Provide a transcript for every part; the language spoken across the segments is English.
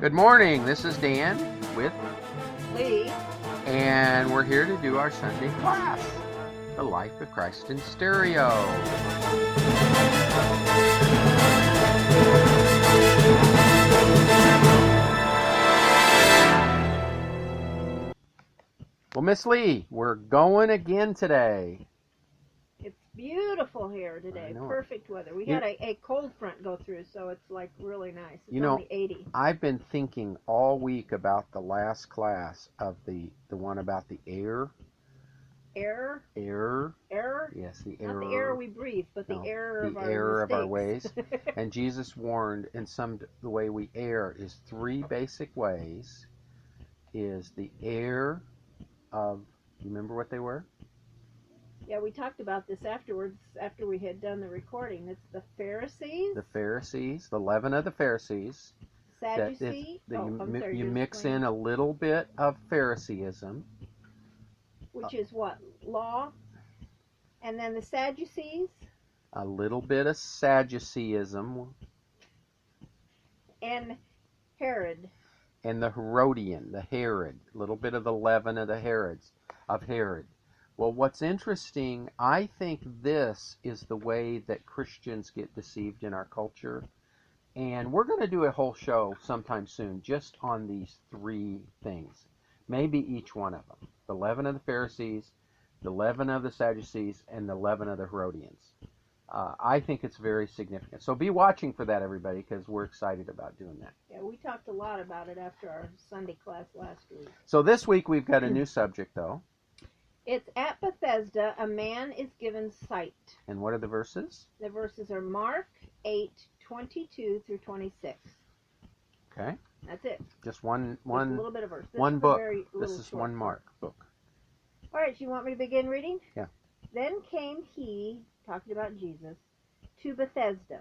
Good morning. This is Dan with Lee, and we're here to do our Sunday class, The Life of Christ in Stereo. Well, Miss Lee, we're going again today. it's beautiful here today. Perfect weather. We had a cold front go through, so it's like really nice. It's only 80. I've been thinking all week about the last class of the one about the air. Air? Air? Yes, the air. Not the air we breathe, but the air of our ways. And Jesus warned, and the way we err is three basic ways. Is the air of, you remember what they were? Yeah, we talked about this afterwards, after we had done the recording. It's the Pharisees. The Pharisees, the leaven of the Pharisees. Sadducees. You mix in a little bit of Phariseeism. Which is what? Law? And then the Sadducees? A little bit of Sadduceeism. And Herod. And the Herodian, the Herod. A little bit of the leaven of Herod. Well, what's interesting, I think this is the way that Christians get deceived in our culture. And we're going to do a whole show sometime soon just on these three things. Maybe each one of them. The leaven of the Pharisees, the leaven of the Sadducees, and the leaven of the Herodians. I think it's very significant. So be watching for that, everybody, because we're excited about doing that. Yeah, we talked a lot about it after our Sunday class last week. So this week we've got a new subject, though. It's at Bethesda, a man is given sight. And what are the verses? The verses are Mark 8:22 through 26. Okay. That's it. Just one a little bit of verse. One book. This is one Mark book. All right, you want me to begin reading? Yeah. Then came he, talking about Jesus, to Bethesda.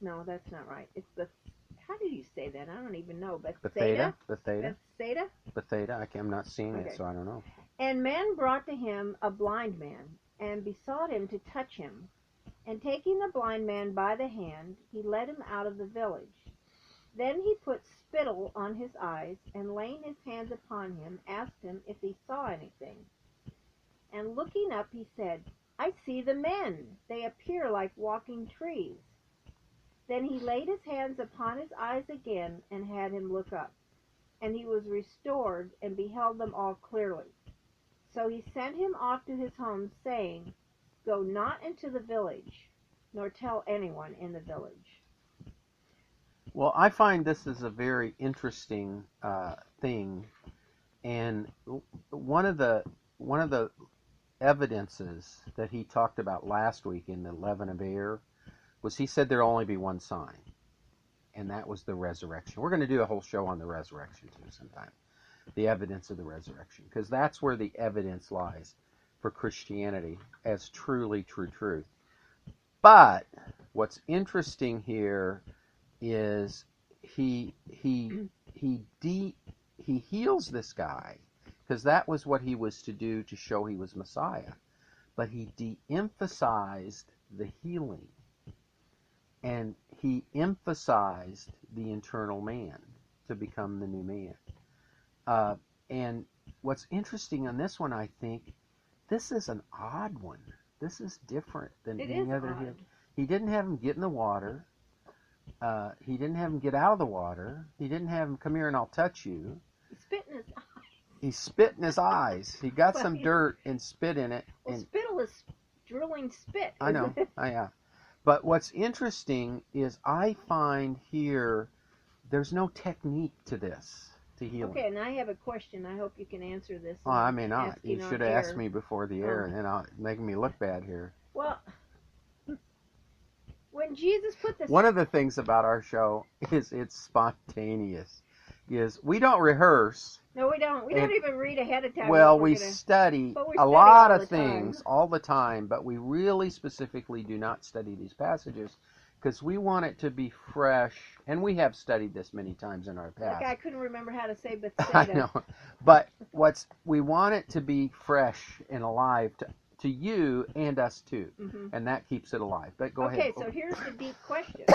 No, that's not right. It's how do you say that? I don't even know. Bethesda. Bethesda? I'm not seeing it, so I don't know. And men brought to him a blind man, and besought him to touch him. And taking the blind man by the hand, he led him out of the village. Then he put spittle on his eyes, and laying his hands upon him, asked him if he saw anything. And looking up, he said, I see the men. They appear like walking trees. Then he laid his hands upon his eyes again, and had him look up. And he was restored, and beheld them all clearly. So he sent him off to his home, saying, Go not into the village, nor tell anyone in the village. Well, I find this is a very interesting thing, and one of the evidences that he talked about last week in the leaven of air was he said there'll only be one sign, and that was the resurrection. We're going to do a whole show on the resurrection too sometime, the evidence of the resurrection, because that's where the evidence lies for Christianity as truly true truth. But what's interesting here is he heals this guy, because that was what he was to do to show he was Messiah. But he de-emphasized the healing, and he emphasized the internal man to become the new man. And what's interesting on this one, I think, this is an odd one. This is different than any other healing. He didn't have him get in the water. He didn't have him get out of the water. He didn't have him come here and I'll touch you. He spit in his eyes. He spit in his eyes. He got some dirt and spit in it. Well, spittle is drilling spit. I know. Yeah. But what's interesting is I find here there's no technique to this, to healing. Okay, and I have a question. I hope you can answer this. Oh, I may not. You should have asked me before the air, and then making me look bad here. Well, when Jesus put this... One of the things about our show is it's spontaneous. We don't rehearse. No, we don't. We don't even read ahead of time. Well, we study a lot of things all the time, but we really specifically do not study these passages because we want it to be fresh, and we have studied this many times in our past. Like I couldn't remember how to say Bethesda. I know, but we want it to be fresh and alive to you and us too, Mm-hmm. and that keeps it alive. But go Okay, ahead. so here's the deep question.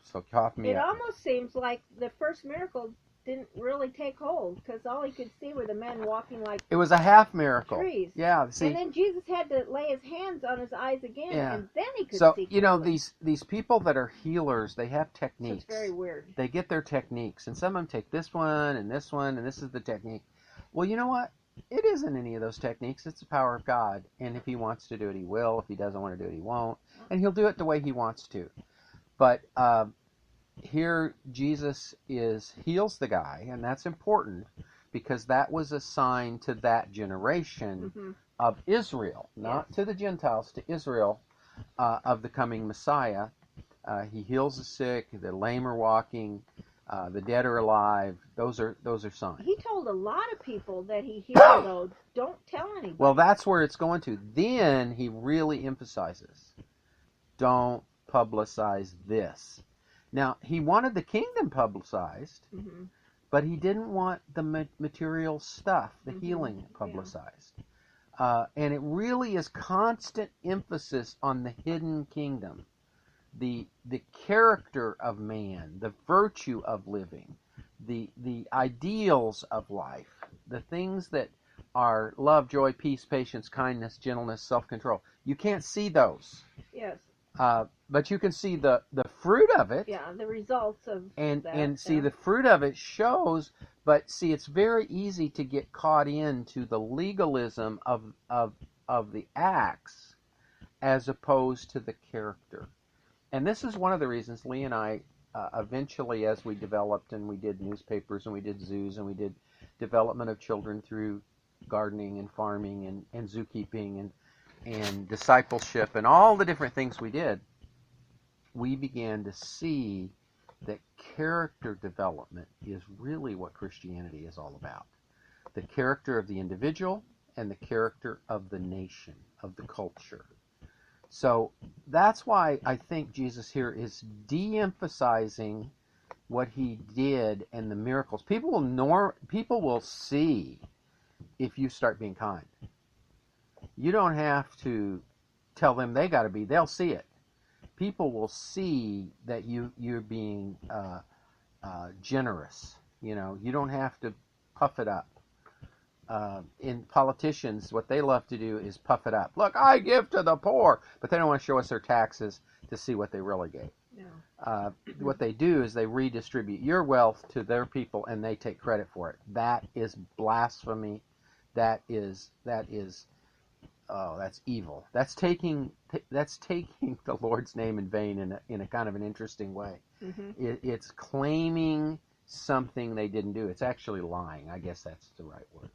So cough me It up. almost seems like the first miracle didn't really take hold because all he could see were the men walking like It was a half miracle. trees. Yeah. See. And then Jesus had to lay his hands on his eyes again, Yeah. and then he could So see you know clearly. these people that are healers, they have So techniques. it's very weird. They get their techniques, and some of them take this one, and this is the technique. Well, you know what? It isn't any of those techniques. It's the power of God, and if He wants to do it, He will. If He doesn't want to do it, He won't, and He'll do it the way He wants to. But here Jesus heals the guy, and that's important because that was a sign to that generation Mm-hmm. of Israel, not Yes. to the Gentiles, to Israel, of the coming Messiah. He heals the sick, the lame are walking, the dead are alive. Those are signs. He told a lot of people that he healed, though, don't tell anybody. Well, that's where it's going to. Then he really emphasizes, don't publicize this. Now, he wanted the kingdom publicized, Mm-hmm. but he didn't want the material stuff, the Mm-hmm. healing, publicized. Yeah. And it really is constant emphasis on the hidden kingdom, the character of man, the virtue of living, the ideals of life, the things that are love, joy, peace, patience, kindness, gentleness, self-control. You can't see those. Yes. But you can see the fruit of it. Yeah, the results of and that. And see, the fruit of it shows, but see, it's very easy to get caught into the legalism of the acts as opposed to the character. And this is one of the reasons Lee and I eventually, as we developed and we did newspapers and we did zoos and we did development of children through gardening and farming and zookeeping and discipleship and all the different things we did, we began to see that character development is really what Christianity is all about. The character of the individual and the character of the nation, of the culture. So that's why I think Jesus here is de-emphasizing what he did and the miracles. People will see if you start being kind. You don't have to tell them they got to be. They'll see it. People will see that you're being generous. You know, you don't have to puff it up. In politicians, what they love to do is puff it up. Look, I give to the poor, but they don't want to show us their taxes to see what they really gave. No. What they do is they redistribute your wealth to their people, and they take credit for it. That is blasphemy. That's evil. That's taking the Lord's name in vain in a kind of an interesting way. Mm-hmm. It's claiming something they didn't do. It's actually lying. I guess that's the right word.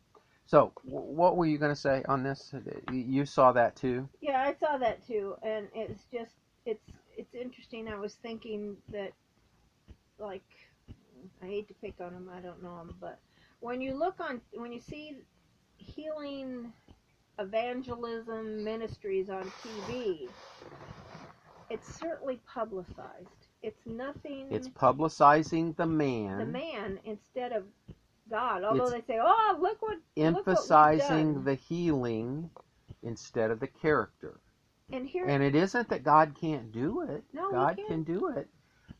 So, what were you going to say on this? You saw that too? Yeah, I saw that too, and it's interesting. I was thinking that, like, I hate to pick on them. I don't know them, but when you see healing evangelism ministries on TV, it's certainly publicized. It's nothing. It's publicizing the man. The man instead of God. Although they say, "Oh, look what emphasizing the healing instead of the character." And it isn't that God can't do it. No, God can do it.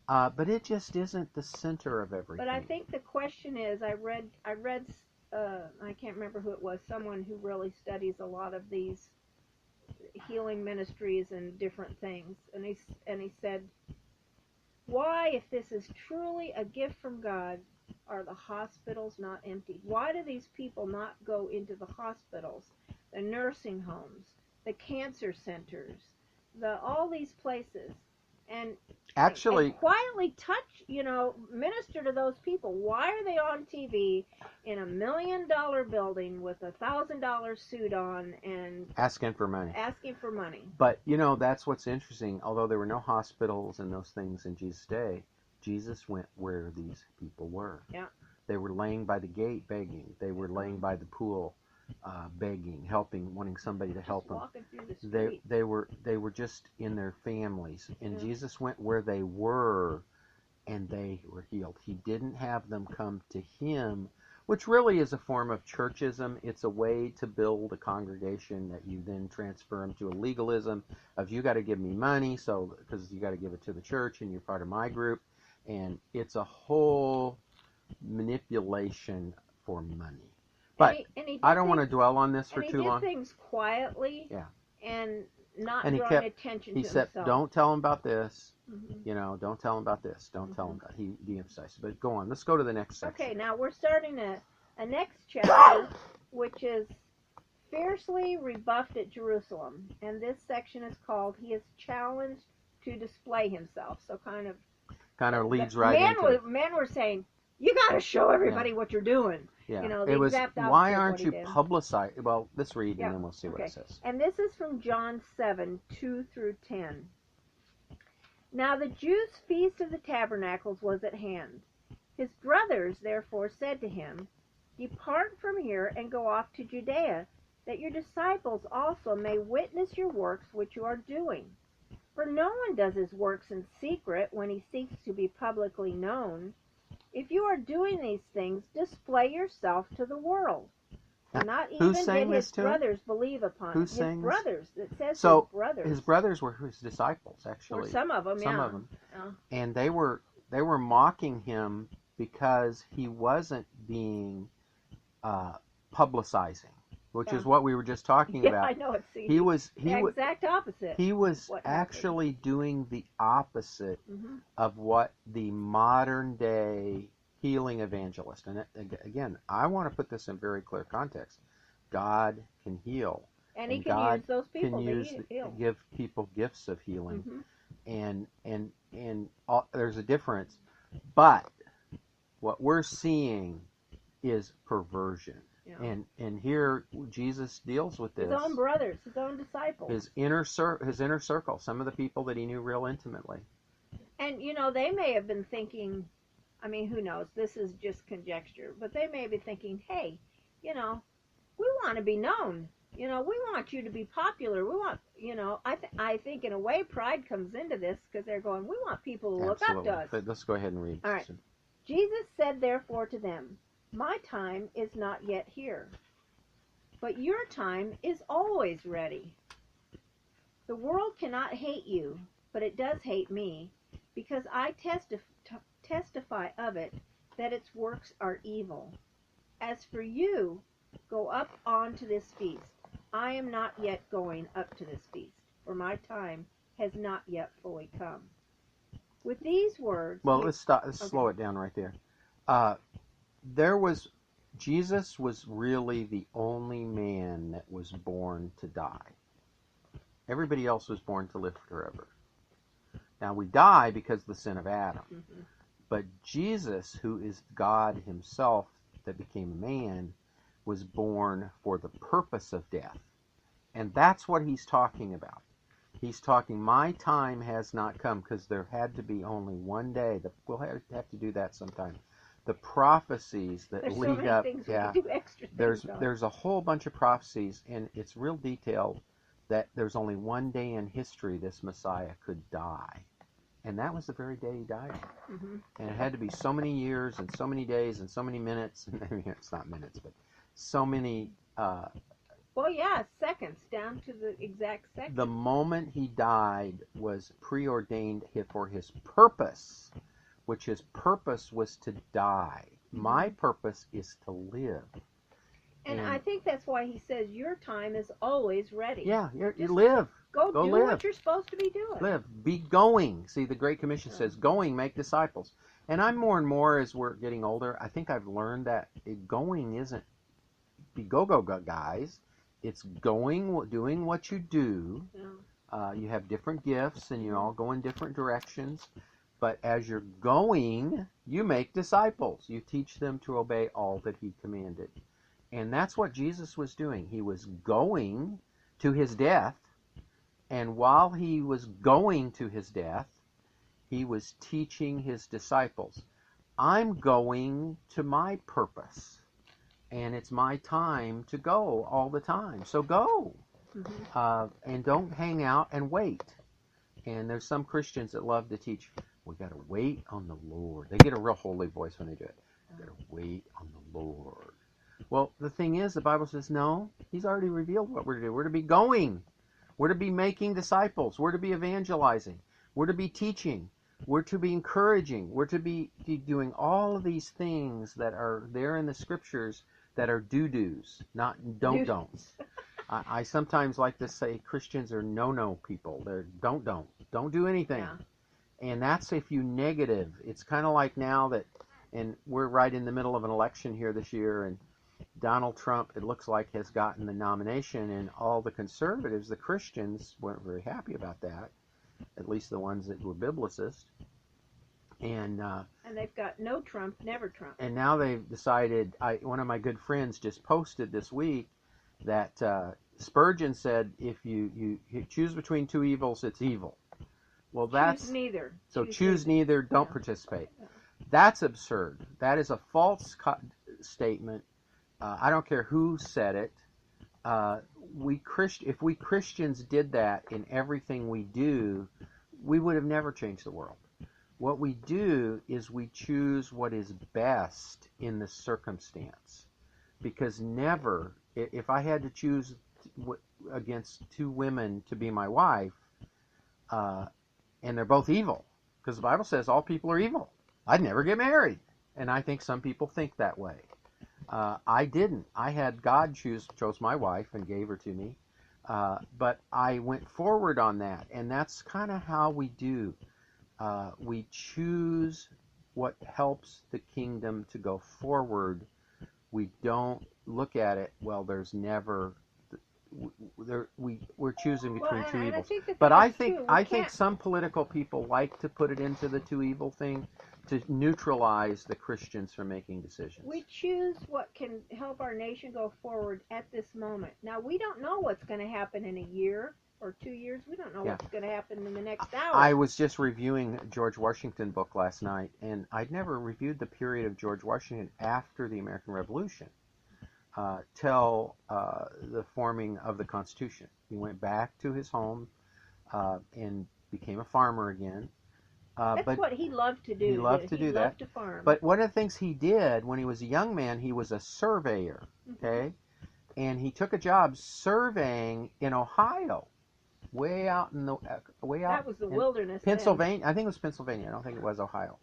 But it just isn't the center of everything. But I think the question is, I read, I can't remember who it was, someone who really studies a lot of these healing ministries and different things, and he said, why, if this is truly a gift from God, are the hospitals not empty? Why do these people not go into the hospitals, the nursing homes, the cancer centers, all these places, and quietly touch, minister to those people? Why are they on TV in $1 million building with $1,000 suit on and asking for money? But that's what's interesting. Although there were no hospitals and those things in Jesus' day, Jesus went where these people were. Yeah. They were laying by the gate begging. They were laying by the pool begging, helping, wanting somebody to help them. They were just in their families, and Jesus went where they were, and they were healed. He didn't have them come to him, which really is a form of churchism. It's a way to build a congregation that you then transfer them to a legalism of you got to give me money, so because you got to give it to the church and you're part of my group, and it's a whole manipulation for money. But I don't want to dwell on this for too long. And he did things quietly, yeah, and not and drawing attention to himself. He said, "Don't tell him about this." Mm-hmm. Don't tell him about this. Don't tell him about. He de-emphasized. But go on. Let's go to the next section. Okay, now we're starting a next chapter, which is fiercely rebuffed at Jerusalem, and this section is called "He is challenged to display himself." So kind of leads right into it. Men were saying, "You got to show everybody what you're doing." Yeah. The exact opposite why aren't of you what he did. publicizing? Well, let's read and then we'll see what it says. And this is from John 7:2-10. Now the Jews' feast of the tabernacles was at hand. His brothers therefore said to him, Depart from here and go off to Judea, that your disciples also may witness your works which you are doing. For no one does his works in secret when he seeks to be publicly known. If you are doing these things, display yourself to the world. And not even did his brothers believe upon him. His brothers. It says his brothers. His brothers were his disciples, actually. Or some of them, Some of them. And they were mocking him because he wasn't being publicizing, which is what we were just talking about. I know. He was the exact opposite. He was actually doing the opposite of what the modern day healing evangelist. And again, I want to put this in very clear context. God can heal. And he can use those people to heal. Give people gifts of healing. And there's a difference. But what we're seeing is perversion. Yeah. And here Jesus deals with this. His own brothers, his own disciples. His inner circle, some of the people that he knew real intimately. And, they may have been thinking, I mean, who knows? This is just conjecture. But they may be thinking, hey, we want to be known. We want you to be popular. We want, I think in a way pride comes into this because they're going, we want people to look up to us. Let's go ahead and read. All right. Jesus said therefore to them, My time is not yet here, but your time is always ready. The world cannot hate you, but it does hate me, because I testify of it that its works are evil. As for you, go up on to this feast. I am not yet going up to this feast, for my time has not yet fully come. With these words... Well, let's slow it down right there. Jesus was really the only man that was born to die. Everybody else was born to live forever. Now, we die because of the sin of Adam. But Jesus, who is God himself that became a man, was born for the purpose of death. And that's what he's talking about. He's talking, my time has not come, because there had to be only one day. We'll have to do that sometime. The prophecies that lead up, there's a whole bunch of prophecies, and it's real detailed that there's only one day in history this Messiah could die. And that was the very day he died. And it had to be so many years and so many days and so many minutes. I mean, it's not minutes, but so many... seconds, down to the exact second. The moment he died was preordained for his purpose, which his purpose was to die. My purpose is to live. And I think that's why he says your time is always ready. Yeah, you live. Go do live. what you're supposed to be doing. Live. Be going. See, the Great Commission says, going, make disciples. And I'm more and more, as we're getting older, I think I've learned that going isn't be go guys. It's going, doing what you do. Yeah. You have different gifts, and you all go in different directions. But as you're going, you make disciples. You teach them to obey all that he commanded. And that's what Jesus was doing. He was going to his death. And while he was going to his death, he was teaching his disciples, I'm going to my purpose. And it's my time to go all the time. So go. And don't hang out and wait. And there's some Christians that love to teach, we got to wait on the Lord. They get a real holy voice when they do it. We got to wait on the Lord. Well, the thing is, the Bible says, no, he's already revealed what we're to do. We're to be going. We're to be making disciples. We're to be evangelizing. We're to be teaching. We're to be encouraging. We're to be doing all of these things that are there in the scriptures that are do-dos, not don't-don'ts. I sometimes like to say Christians are no-no people. They're don't do anything. Yeah. And that's if you negative. It's kind of like now that, and we're right in the middle of an election here this year, and Donald Trump, it looks like, has gotten the nomination, and all the conservatives, the Christians, weren't very happy about that, at least the ones that were biblicists. And they've got no Trump, never Trump. And now they've decided, one of my good friends just posted this week that Spurgeon said, if you choose between two evils, it's evil. Well, that's... Choose neither. So choose neither, don't Yeah. participate. Yeah. That's absurd. That is a false statement. I don't care who said it. If we Christians did that in everything we do, we would have never changed the world. What we do is we choose what is best in the circumstance. Because never, if I had to choose against two women to be my wife, and they're both evil, because the Bible says all people are evil, I'd never get married. And I think some people think that way. I didn't. I had God chose my wife and gave her to me. But I went forward on that. And that's kind of how we do. We choose what helps the kingdom to go forward. We don't look at it, well, there's never... We're choosing between two evils. But I think some political people like to put it into the two evil thing to neutralize the Christians from making decisions. We choose what can help our nation go forward at this moment. Now, we don't know what's going to happen in a year or 2 years. We don't know what's going to happen in the next hour. I was just reviewing a George Washington book last night, and I'd never reviewed the period of George Washington after the American Revolution. Till the forming of the Constitution. He went back to his home and became a farmer again. That's what he loved to do. He loved to do that. He loved to farm. But one of the things he did when he was a young man, he was a surveyor, okay? And he took a job surveying in Ohio, way out in the that was the wilderness. Pennsylvania. Then. I think it was Pennsylvania. I don't think it was Ohio.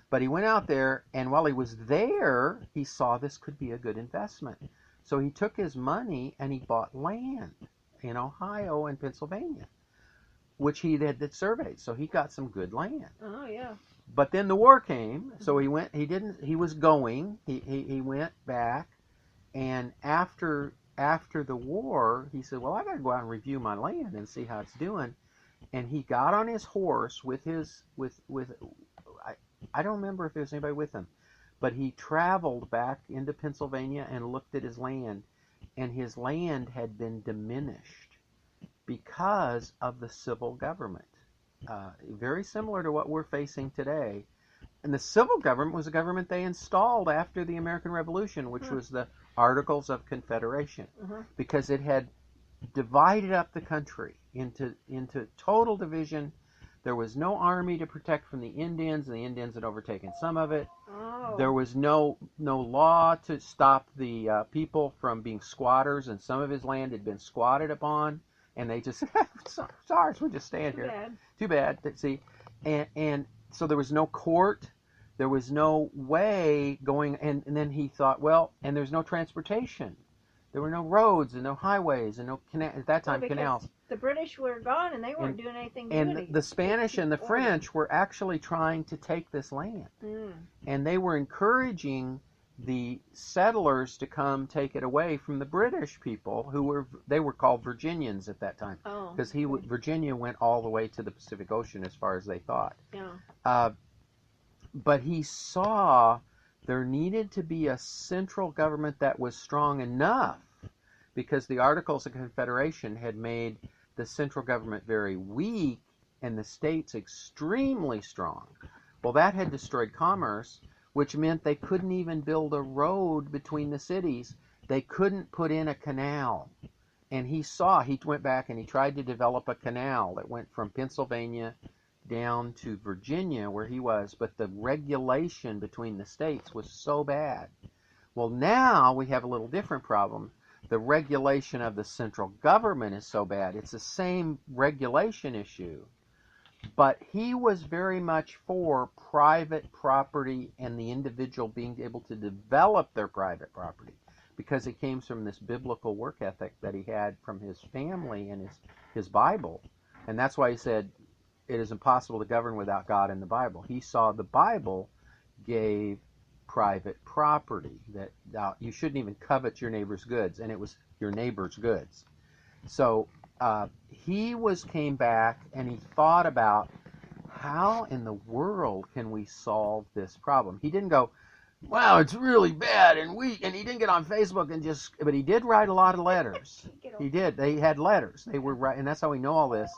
But he went out there, and while he was there, he saw this could be a good investment. So he took his money and he bought land in Ohio and Pennsylvania, which he had surveyed. So he got some good land. Oh, yeah. But then the war came, so he went. He went back, and after the war, he said, "Well, I got to go out and review my land and see how it's doing." And he got on his horse with I don't remember if there was anybody with him. But he traveled back into Pennsylvania and looked at his land, and his land had been diminished because of the civil government. Very similar to what we're facing today. And the civil government was a government they installed after the American Revolution, which was the Articles of Confederation, because it had divided up the country into total division. There was no army to protect from the Indians, and the Indians had overtaken some of it. Oh. There was no law to stop the people from being squatters, and some of his land had been squatted upon, and they just it's ours. We're just staying here. Bad. Too bad. See, and so there was no court, there was no way going, and then he thought, well, and there's no transportation. There were no roads and no highways and no at that time canals. The British were gone and they weren't doing anything to And the Spanish and the French were actually trying to take this land. And they were encouraging the settlers to come take it away from the British people they were called Virginians at that time. Because Virginia went all the way to the Pacific Ocean as far as they thought. Yeah. But he saw there needed to be a central government that was strong enough, because the Articles of Confederation had made the central government very weak and the states extremely strong. Well, that had destroyed commerce, which meant they couldn't even build a road between the cities. They couldn't put in a canal. And he went back and he tried to develop a canal that went from Pennsylvania down to Virginia where he was, but the regulation between the states was so bad. Well, now we have a little different problem. The regulation of the central government is so bad. It's the same regulation issue, but he was very much for private property and the individual being able to develop their private property, because it came from this biblical work ethic that he had from his family and his Bible. And that's why he said it is impossible to govern without God in the Bible. He saw the Bible gave private property, that you shouldn't even covet your neighbor's goods, and it was your neighbor's goods. So he came back and he thought about how in the world can we solve this problem. He didn't go, wow, it's really bad, and he didn't get on Facebook and but he did write a lot of letters. He did. They had letters. They were right, and that's how we know all this.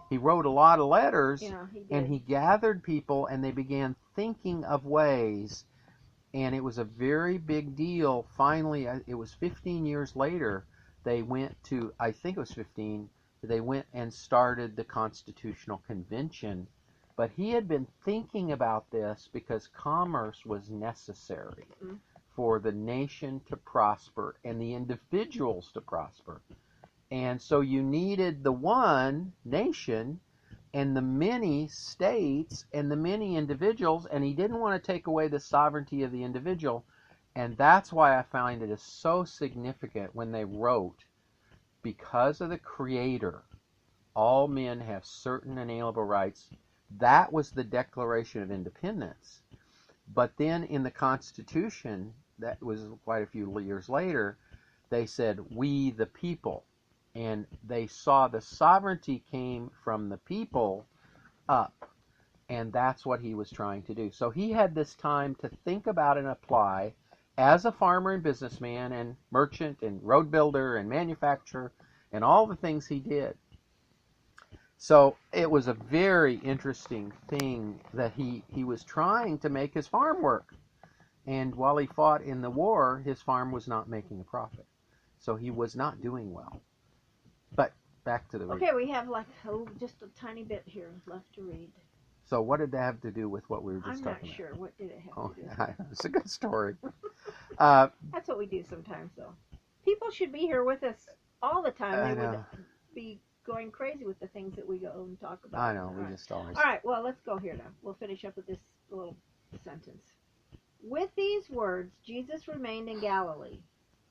He wrote a lot of letters, and he gathered people, and they began thinking of ways, and it was a very big deal. Finally, it was 15 years later, they went to, I think it was 15, they went and started the Constitutional Convention. But he had been thinking about this because commerce was necessary for the nation to prosper and the individuals to prosper. And so you needed the one nation and the many states and the many individuals, and he didn't want to take away the sovereignty of the individual. And that's why I find it is so significant when they wrote, because of the Creator, all men have certain inalienable rights. That was the Declaration of Independence. But then in the Constitution, that was quite a few years later, they said, we the people. And they saw the sovereignty came from the people up. And that's what he was trying to do. So he had this time to think about and apply as a farmer and businessman and merchant and road builder and manufacturer and all the things he did. So it was a very interesting thing that he was trying to make his farm work. And while he fought in the war, his farm was not making a profit. So he was not doing well. But back to the reading. Okay, we have just a tiny bit here left to read. So what did that have to do with what we were just talking about? I'm not sure. What did it have to do with? It's a good story. That's what we do sometimes, though. People should be here with us all the time. They would be going crazy with the things that we go and talk about. I know, we just always... All right, well, let's go here now. We'll finish up with this little sentence. With these words, Jesus remained in Galilee.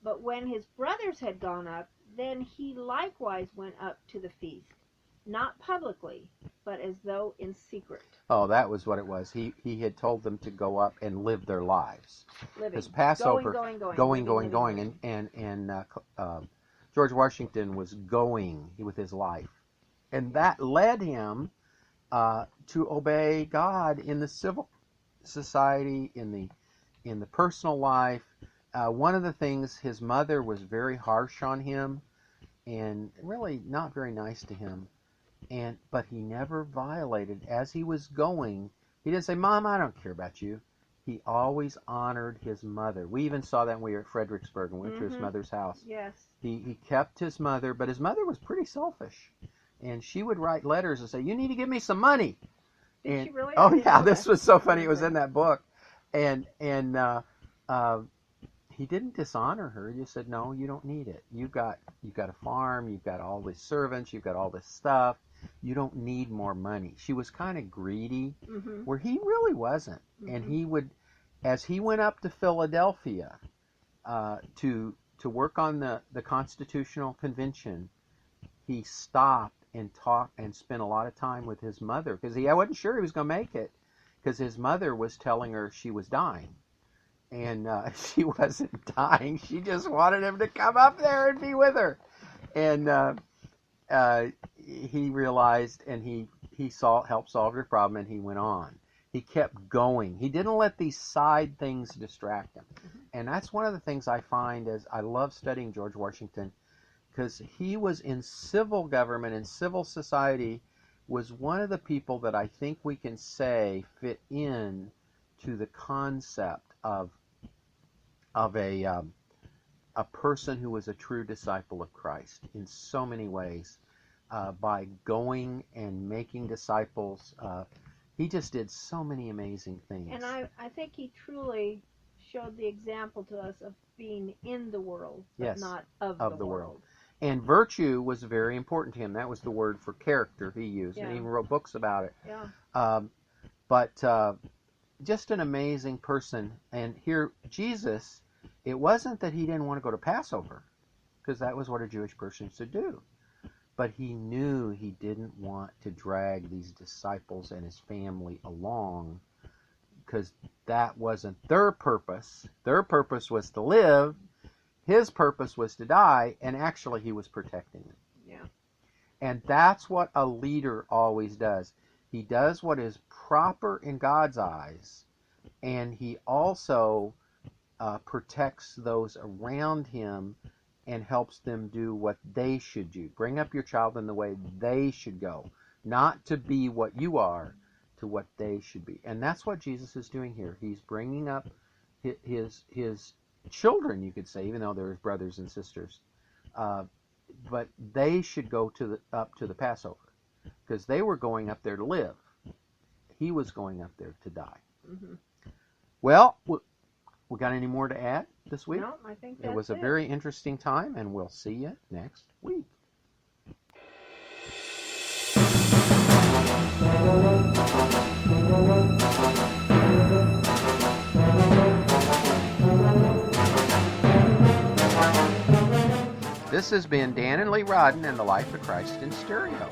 But when his brothers had gone up, then he likewise went up to the feast, not publicly, but as though in secret. Oh, that was what it was. He had told them to go up and live their lives. His Passover, going. And George Washington was going with his life. And that led him to obey God in the civil society, in the personal life. One of the things, his mother was very harsh on him and really not very nice to him. But he never violated. As he was going, he didn't say, Mom, I don't care about you. He always honored his mother. We even saw that when we were at Fredericksburg and went to his mother's house. Yes. He kept his mother, but his mother was pretty selfish. And she would write letters and say, you need to give me some money. Did she really? Oh, yeah, this was so funny. It was in that book. And he didn't dishonor her. He just said, no, you don't need it. You've got a farm. You've got all these servants. You've got all this stuff. You don't need more money. She was kind of greedy, where he really wasn't. And he would, as he went up to Philadelphia to work on the Constitutional Convention, he stopped and talked and spent a lot of time with his mother, because I wasn't sure he was going to make it, because his mother was telling her she was dying. And she wasn't dying. She just wanted him to come up there and be with her. And he realized, and he helped solve her problem, and he went on. He kept going. He didn't let these side things distract him. And that's one of the things I find as I love studying George Washington, because he was in civil government and civil society, was one of the people that I think we can say fit in to the concept of a person who was a true disciple of Christ in so many ways, by going and making disciples. He just did so many amazing things. And I think he truly showed the example to us of being in the world, but Yes, not of the world. world. And virtue was very important to him. That was the word for character he used. Yeah. And he even wrote books about it. Yeah. But just an amazing person. And here, Jesus, it wasn't that he didn't want to go to Passover, because that was what a Jewish person should do. But he knew he didn't want to drag these disciples and his family along, because that wasn't their purpose. Their purpose was to live. His purpose was to die, and actually he was protecting them. Yeah. And that's what a leader always does. He does what is proper in God's eyes, and he also protects those around him and helps them do what they should do. Bring up your child in the way they should go, not to be what you are, to what they should be. And that's what Jesus is doing here. He's bringing up his children, you could say, even though they're his brothers and sisters. But they should go up to the Passover, because they were going up there to live. He was going up there to die. Mm-hmm. Well, we got any more to add this week? No, I think that's It was a very interesting time, and we'll see you next week. This has been Dan and Lee Rodden and the Life of Christ in Stereo.